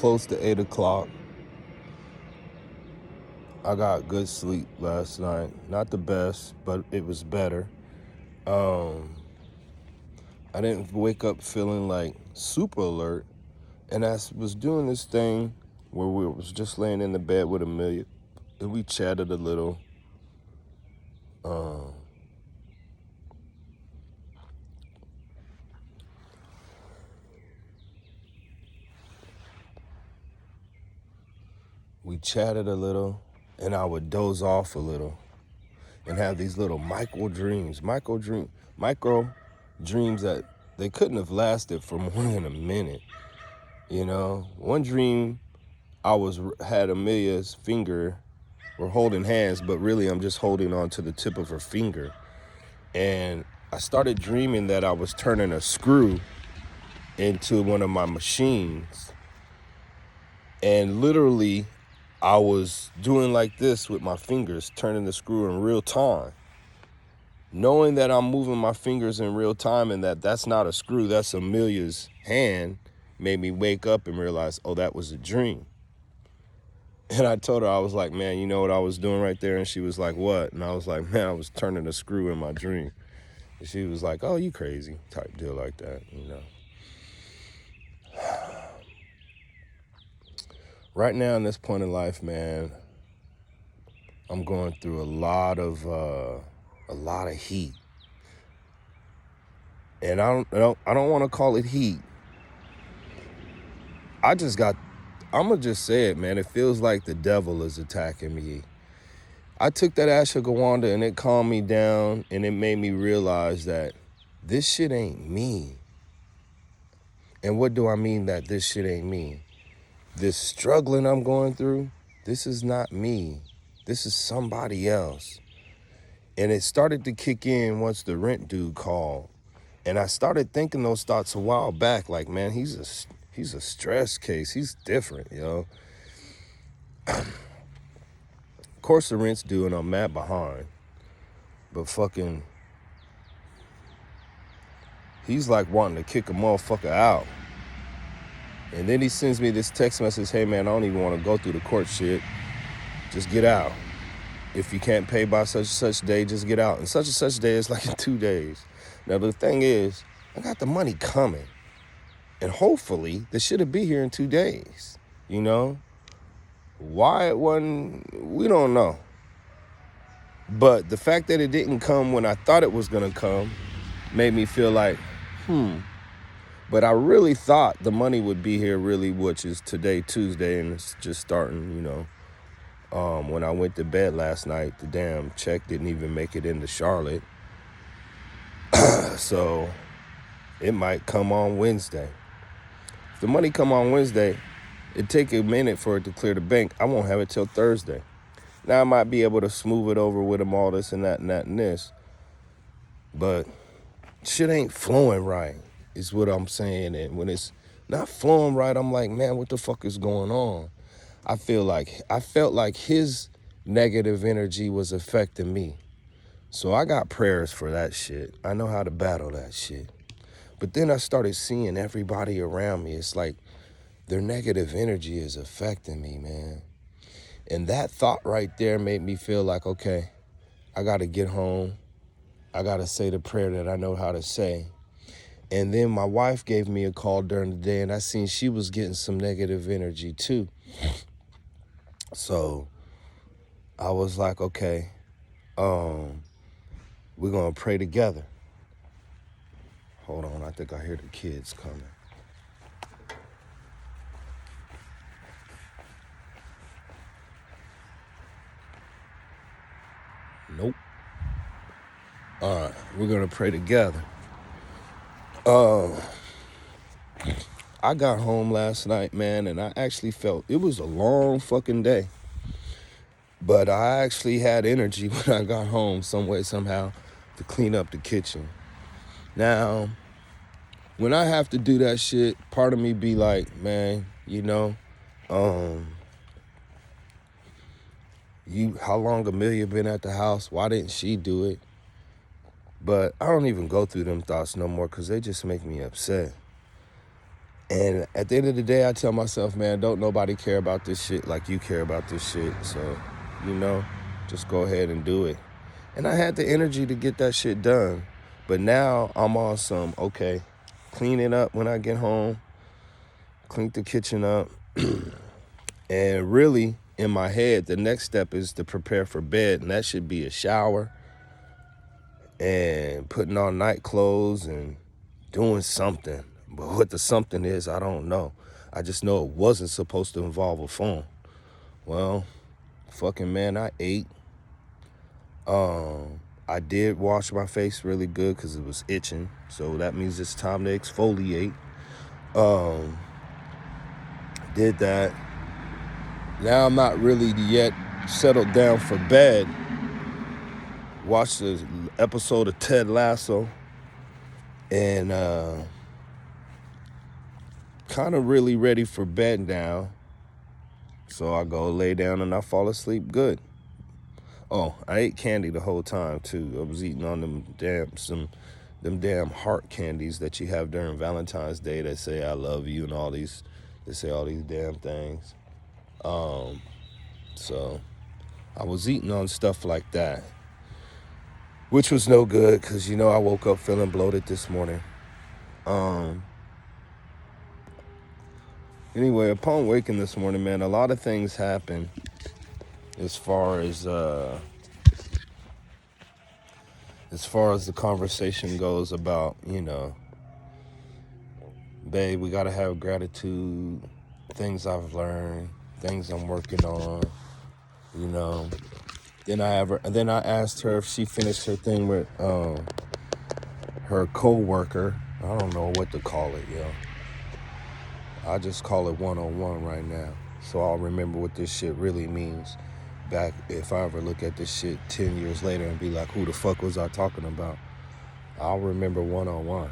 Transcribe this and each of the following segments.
close to 8 o'clock. I got good sleep last night. Not the best, but it was better. I didn't wake up feeling like super alert. And I was doing this thing where we was just laying in the bed with Amelia, and we chatted a little. We chatted a little, and I would doze off a little and have these little micro dreams that they couldn't have lasted for more than a minute. You know, one dream I had Amelia's finger, we're holding hands, but really I'm just holding on to the tip of her finger. And I started dreaming that I was turning a screw into one of my machines. And literally, I was doing like this with my fingers, turning the screw in real time. Knowing that I'm moving my fingers in real time and that that's not a screw, that's Amelia's hand, made me wake up and realize, oh, that was a dream. And I told her, I was like, man, you know what I was doing right there? And she was like, what? And I was like, man, I was turning a screw in my dream. And she was like, oh, you crazy, type deal like that, you know. Right now in this point in life, man, I'm going through a lot of heat. And I don't want to call it heat. I'm gonna just say it, man. It feels like the devil is attacking me. I took that ashwagandha and it calmed me down, and it made me realize that this shit ain't me. And what do I mean that this shit ain't me? This struggling I'm going through, this is not me. This is somebody else. And it started to kick in once the rent dude called. And I started thinking those thoughts a while back, like, man, he's a stress case. He's different, yo. Of course the rent's due and I'm mad behind. But fucking, he's like wanting to kick a motherfucker out. And then he sends me this text message, hey man, I don't even want to go through the court shit. Just get out. If you can't pay by such and such day, just get out. And such day is like in 2 days. Now the thing is, I got the money coming. And hopefully, this should be here in 2 days, you know? Why it wasn't, we don't know. But the fact that it didn't come when I thought it was gonna come made me feel like, But I really thought the money would be here really, which is today, Tuesday, and it's just starting, you know. When I went to bed last night, the damn check didn't even make it into Charlotte. So it might come on Wednesday. If the money come on Wednesday, it'd take a minute for it to clear the bank. I won't have it till Thursday. Now I might be able to smooth it over with them all this and that and that and this. But shit ain't flowing right, is what I'm saying. And when it's not flowing right, I'm like, man, what the fuck is going on? I felt like his negative energy was affecting me. So I got prayers for that shit. I know how to battle that shit. But then I started seeing everybody around me. It's like their negative energy is affecting me, man. And that thought right there made me feel like, okay, I got to get home. I got to say the prayer that I know how to say. And then my wife gave me a call during the day, and I seen she was getting some negative energy too. So I was like, okay, we're going to pray together. Hold on, I think I hear the kids coming. Nope. All right, we're going to pray together. I got home last night, man, and I actually felt it was a long fucking day. But I actually had energy when I got home some way, somehow, to clean up the kitchen. Now, when I have to do that shit, part of me be like, man, you know, how long Amelia been at the house? Why didn't she do it? But I don't even go through them thoughts no more because they just make me upset. And at the end of the day, I tell myself, man, don't nobody care about this shit like you care about this shit. So, you know, just go ahead and do it. And I had the energy to get that shit done. But now I'm on some, okay, clean it up when I get home, clean the kitchen up. And really, in my head, the next step is to prepare for bed. And that should be a shower and putting on night clothes and doing something. But what the something is, I don't know. I just know it wasn't supposed to involve a phone. Well, fucking man, I ate. I did wash my face really good because it was itching. So that means it's time to exfoliate. Did that. Now I'm not really yet settled down for bed. Watched the episode of Ted Lasso. And kind of really ready for bed now. So I go lay down and I fall asleep good. Oh, I ate candy the whole time too. I was eating on them damn heart candies that you have during Valentine's Day that say I love you and all these, they say all these damn things. So I was eating on stuff like that, which was no good because, you know, I woke up feeling bloated this morning. Anyway, upon waking this morning, man, a lot of things happened as far as the conversation goes about, you know, babe, we gotta have gratitude, things I've learned, things I'm working on, you know. Then I asked her if she finished her thing with her co-worker. I don't know what to call it, yo. I just call it 101 right now. So I'll remember what this shit really means back if I ever look at this shit 10 years later and be like, who the fuck was I talking about? I'll remember 101.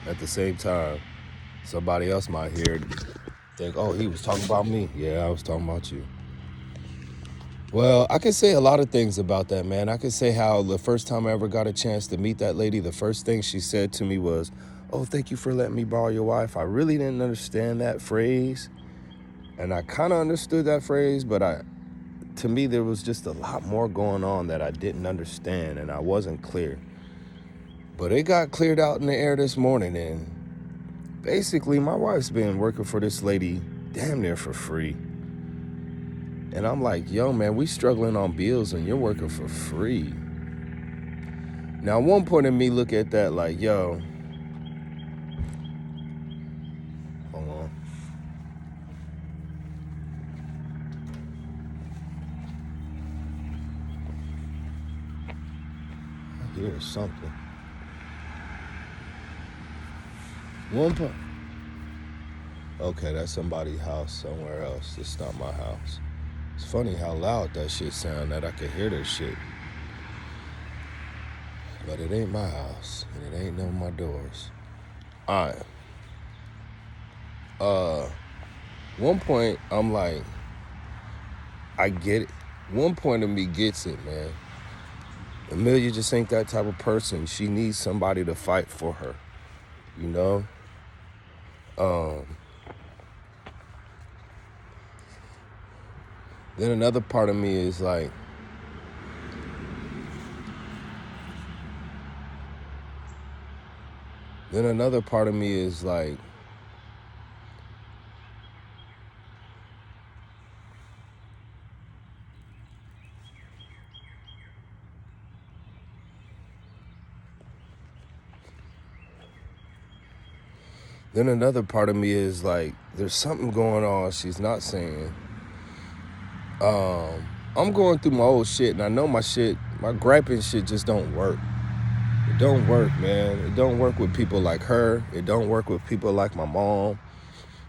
At the same time, somebody else might hear it, think, oh, he was talking about me. Yeah, I was talking about you. Well, I could say a lot of things about that, man. I could say how the first time I ever got a chance to meet that lady, the first thing she said to me was, oh, thank you for letting me borrow your wife. I really didn't understand that phrase. And I kind of understood that phrase, but to me, there was just a lot more going on that I didn't understand and I wasn't clear. But it got cleared out in the air this morning. And basically, my wife's been working for this lady damn near for free. And I'm like, yo, man, we struggling on bills and you're working for free. Now, one point of me look at that like, yo, hold on. I hear something. One point. Okay, that's somebody's house somewhere else. It's not my house. It's funny how loud that shit sound that I could hear that shit. But it ain't my house, and it ain't none of my doors. All right. One point, I'm like, I get it. One point of me gets it, man. Amelia just ain't that type of person. She needs somebody to fight for her, you know? Then another part of me is like, then another part of me is like, there's something going on she's not saying. I'm going through my old shit, and I know my griping shit just don't work. It don't work, man. It don't work with people like her. It don't work with people like my mom.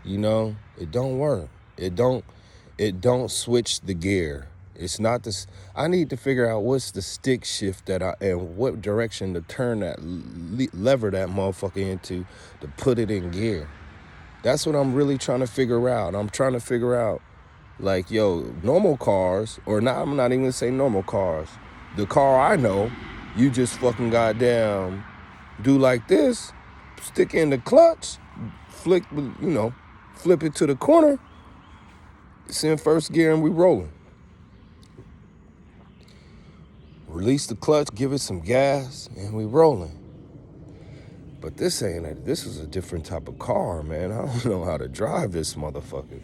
You know, it don't work. It don't switch the gear. It's not this. I need to figure out what's the stick shift and what direction to turn that lever that motherfucker into to put it in gear. That's what I'm really trying to figure out. I'm trying to figure out, like, yo, normal cars, or not, I'm not even gonna say normal cars. The car I know, you just fucking goddamn do like this, stick in the clutch, flip it to the corner, it's in first gear and we rolling. Release the clutch, give it some gas, and we rolling. But this is a different type of car, man. I don't know how to drive this motherfucker.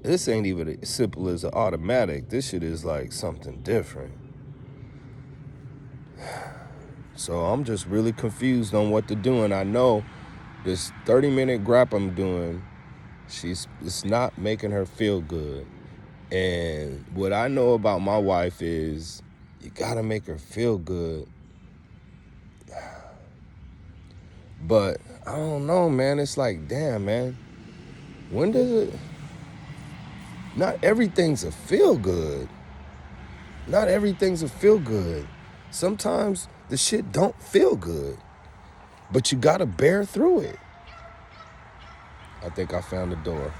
This ain't even as simple as an automatic. This shit is like something different. So I'm just really confused on what to do. And I know this 30-minute grap I'm doing, it's not making her feel good. And what I know about my wife is you gotta make her feel good. But I don't know, man. It's like, damn, man. When does it... Not everything's a feel good. Not everything's a feel good. Sometimes the shit don't feel good. But you gotta bear through it. I think I found the door.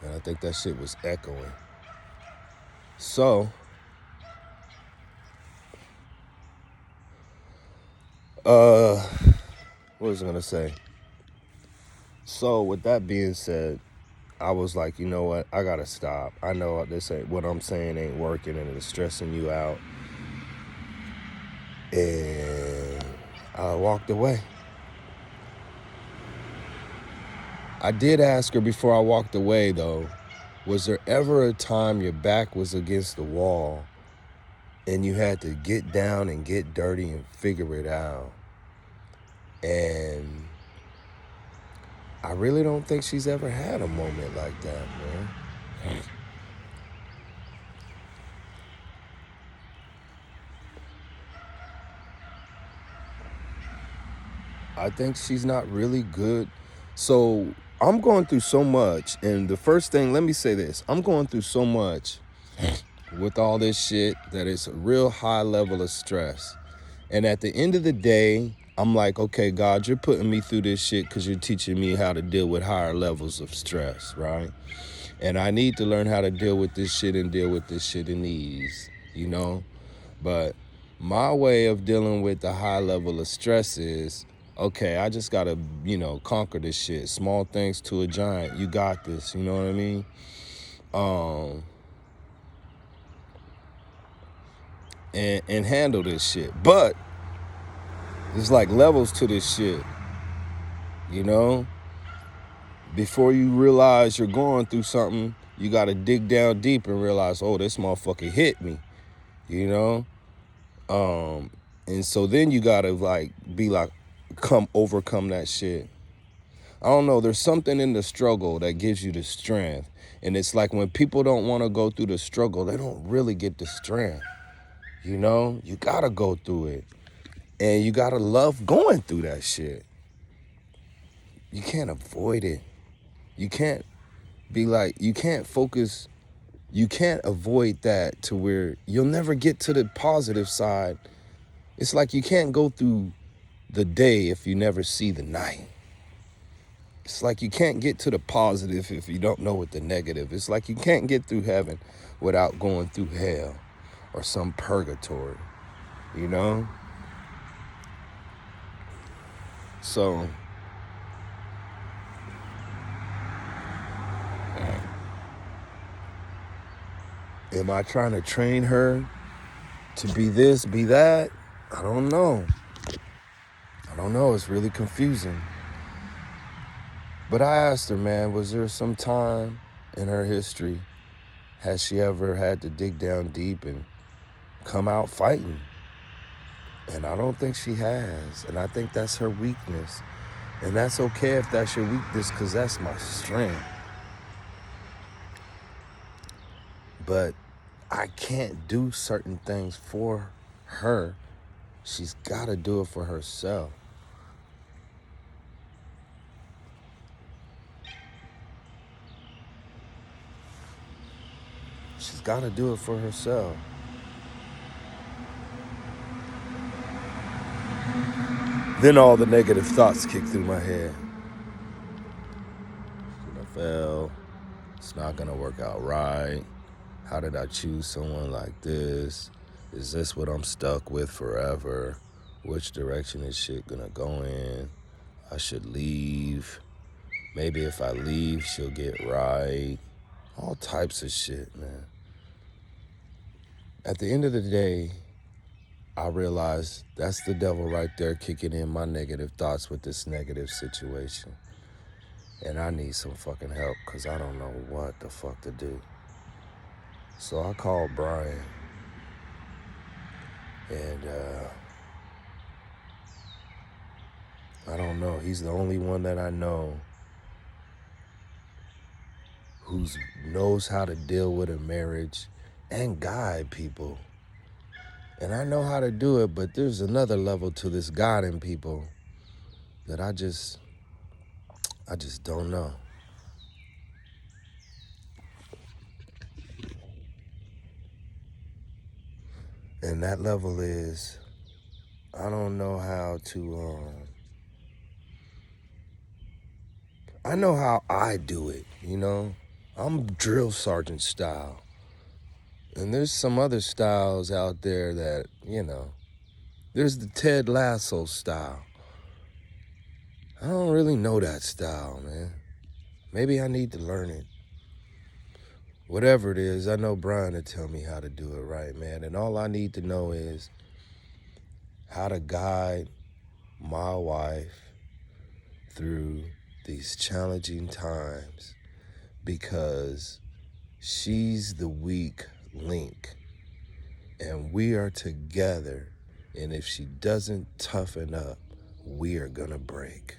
And I think that shit was echoing. So, what was I gonna say? So with that being said, I was like, you know what? I gotta stop. I know what I'm saying ain't working and it's stressing you out. And I walked away. I did ask her before I walked away, though, was there ever a time your back was against the wall and you had to get down and get dirty and figure it out? And I really don't think she's ever had a moment like that, man. I think she's not really good. So I'm going through so much. And the first thing, let me say this. I'm going through so much with all this shit that it's a real high level of stress. And at the end of the day, I'm like, okay, God, you're putting me through this shit because you're teaching me how to deal with higher levels of stress, right? And I need to learn how to deal with this shit and deal with this shit in ease, you know? But my way of dealing with the high level of stress is, okay, I just gotta, conquer this shit. Small things to a giant. You got this, you know what I mean? And handle this shit. But there's like levels to this shit, you know? Before you realize you're going through something, you gotta dig down deep and realize, oh, this motherfucker hit me, you know? And so then you gotta overcome that shit. I don't know, there's something in the struggle that gives you the strength. And it's like when people don't want to go through the struggle, they don't really get the strength. You know, you gotta go through it. And you gotta love going through that shit. You can't avoid it. You can't focus. You can't avoid that to where you'll never get to the positive side. It's like you can't go through the day if you never see the night. It's like you can't get to the positive if you don't know what the negative. It's like you can't get through heaven without going through hell or some purgatory, you know? So, am I trying to train her to be this, be that? I don't know. It's really confusing. But I asked her, man, was there some time in her history, has she ever had to dig down deep and come out fighting? And I don't think she has. And I think that's her weakness. And that's okay if that's your weakness, because that's my strength. But I can't do certain things for her. She's got to do it for herself. She's got to do it for herself. Then all the negative thoughts kick through my head. Did I fail. It's not gonna work out right. How did I choose someone like this? Is this what I'm stuck with forever? Which direction is shit gonna go in? I should leave. Maybe if I leave, she'll get right. All types of shit, man. At the end of the day, I realize that's the devil right there kicking in my negative thoughts with this negative situation. And I need some fucking help because I don't know what the fuck to do. So I called Brian. And I don't know. He's the only one that I know who knows how to deal with a marriage and guide people. And I know how to do it, but there's another level to this guiding people that I just don't know. And that level is, I don't know how to, I know how I do it, you know? I'm drill sergeant style. And there's some other styles out there that, you know, there's the Ted Lasso style. I don't really know that style, man. Maybe I need to learn it. Whatever it is, I know Brian will tell me how to do it right, man. And all I need to know is how to guide my wife through these challenging times, because she's the weak link and we are together. And if she doesn't toughen up, we are gonna break.